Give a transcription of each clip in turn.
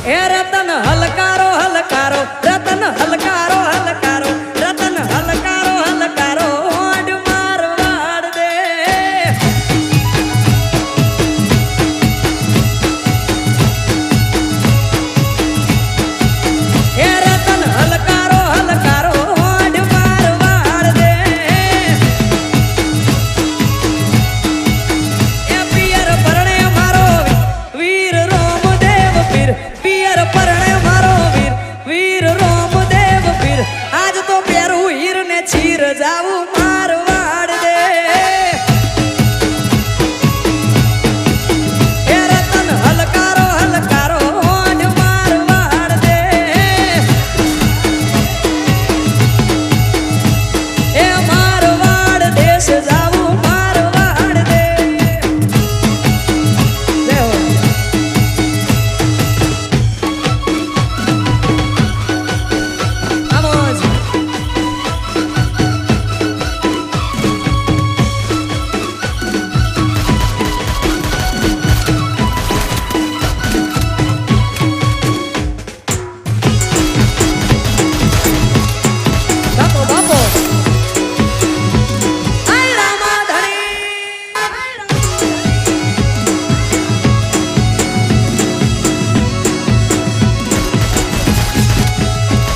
એ Ratan હલકારો હલકારો Ratan હલકારો હલકારો Ratan હલકારો હલકારો odd Marwar દે એ Ratan હલકારો હલકારો odd Marwar દે એ પિયર પરણે મારો વીર રોમદેવ પીર પિયર પરણે મારો વીર વીર રોમદેવ પીર આજ તો પેરું હીર ને ચીર જાવું મારવાડ દે એ રતન હલકારો હલકારો ઓડ મારવાડ દે એ મારવાડ દેશ જાવું મારવાડ દે જય હો Vamos. Bapo, bapo. Ay, Rama Dhani.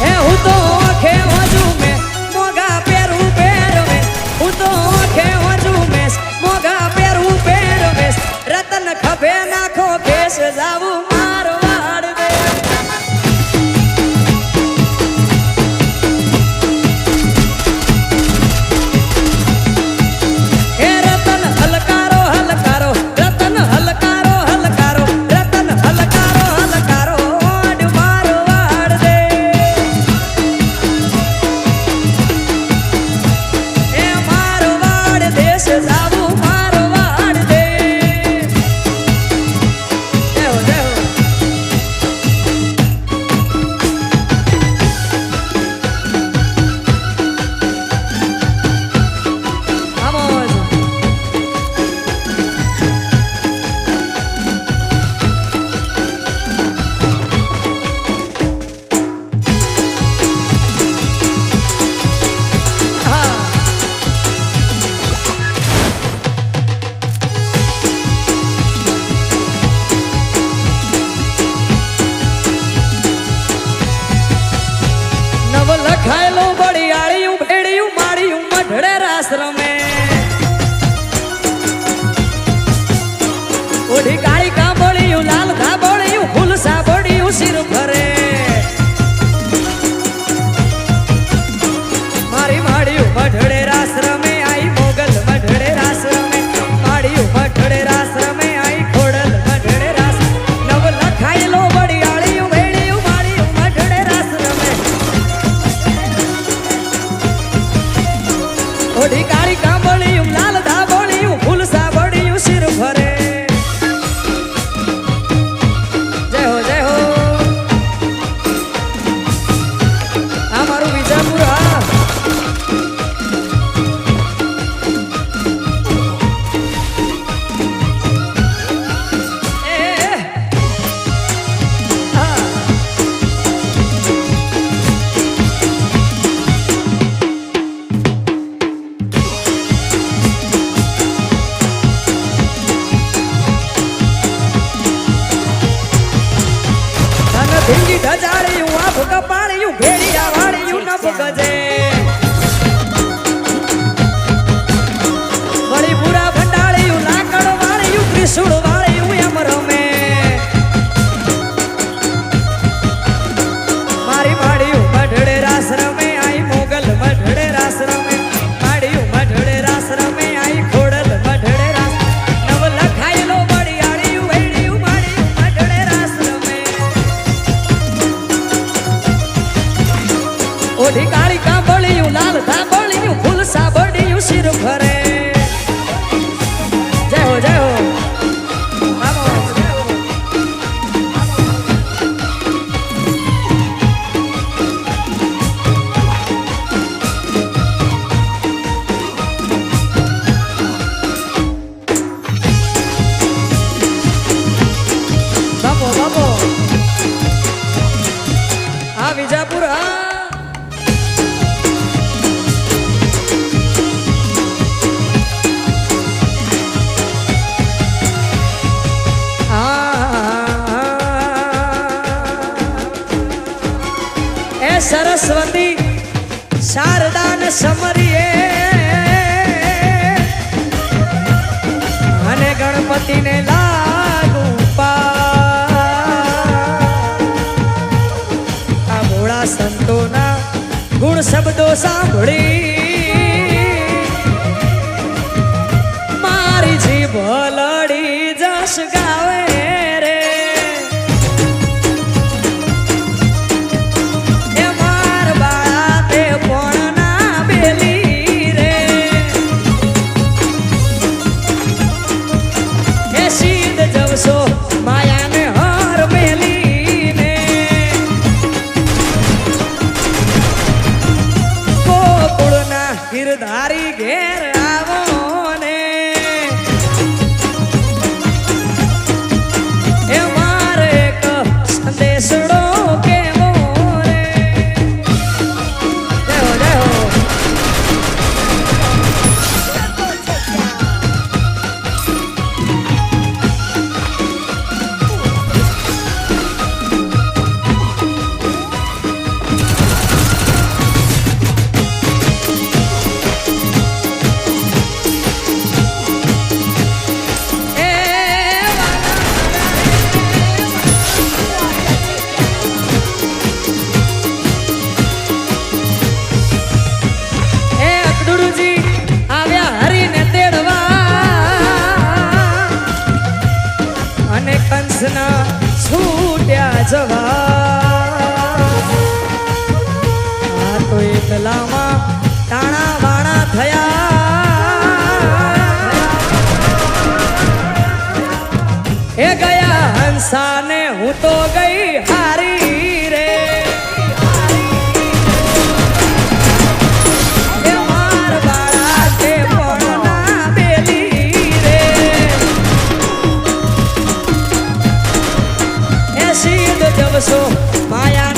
એ હું તો આંખે વાંચું મેં મોગા પહેરું પહેરવે હું તો આંખે વાંચું મેં મોગા પહેરું પહેરવે રતન ખભે નાખો કેસ જાવું મારવાડ દે એ રતન હલકારો હલકારો રતન હલકારો હલકારો રતન હલકારો હલકારો ઓડ મારવાડ દે એ મારવાડ દેશ જાવું મારવાડ દે જય હો જય હો Vamos. હા નવ લખાયેલું બળિયાળિયું ભેડિયું માળિયું મઢડે રાસ રમે ઓઢી કાળી કાંબળિયું લાલ ધાબળિયું ફૂલ સાબળિયું સિર ફરે મારી માળિયું મઢડે રાસ રમે આઈ મોગલ મઢડે રાસ રમે માળિયું મઢડે રાસ રમે આઈ ખોડલ મઢડે રાસ નવ લખાયેલો બળિયાળિયું ભેડિયું માળિયું મઢડે રાસ રમે ઓઢી કાળી કાંબળિયું લાલ ધાબળિયું ફૂલ સાબળિયું સિર ફરે જય હો જય હો આ મારું વિજાપુર હા એ હા ધન ભીંડી ઢજાળિયું આભ કપાળિયું ભેડિયા વાળિયું નભ ગજે વળી પૂરા ભંડાળિયું લાકડ વાળિયું ત્રિશુળ વાળિયું એમ રમે મારી માળિયું મઢડે રાસ રમે આઈ મોગલ મઢડે રાસ રમે માળિયું મઢડે રાસ રમે આઈ ખોડલ મઢડે રાસ નવ લખાયેલો બળિયાળિયું ભેડિયું માળિયું મઢડે રાસ રમે ઓઢી કાળી સરસ્વતી શારદાન સમરીએ અને ગણપતિને લાગુ આ ભોળા સંતોના ગુણ શબ્દો સાંભળી મારી જીભ લડી જશ ગાવે રે એ માર બાળા તે પણ ના બેલી રે એ સીધ જવશો માયાને હર મેલીને ગોકુળના ગિરધારી ઘેર આવો ને એ મારે એક સંદેશડો કેવો રે જય હો જય હો કંસના છૂટ્યા જવા આ તો એકલામાં ટાણા વાણા થયા એ ગયા હંસાને હું તો ગઈ હારી રે એ માર બાળા તે પણ ના બેલી રે સીધ જવશો માયા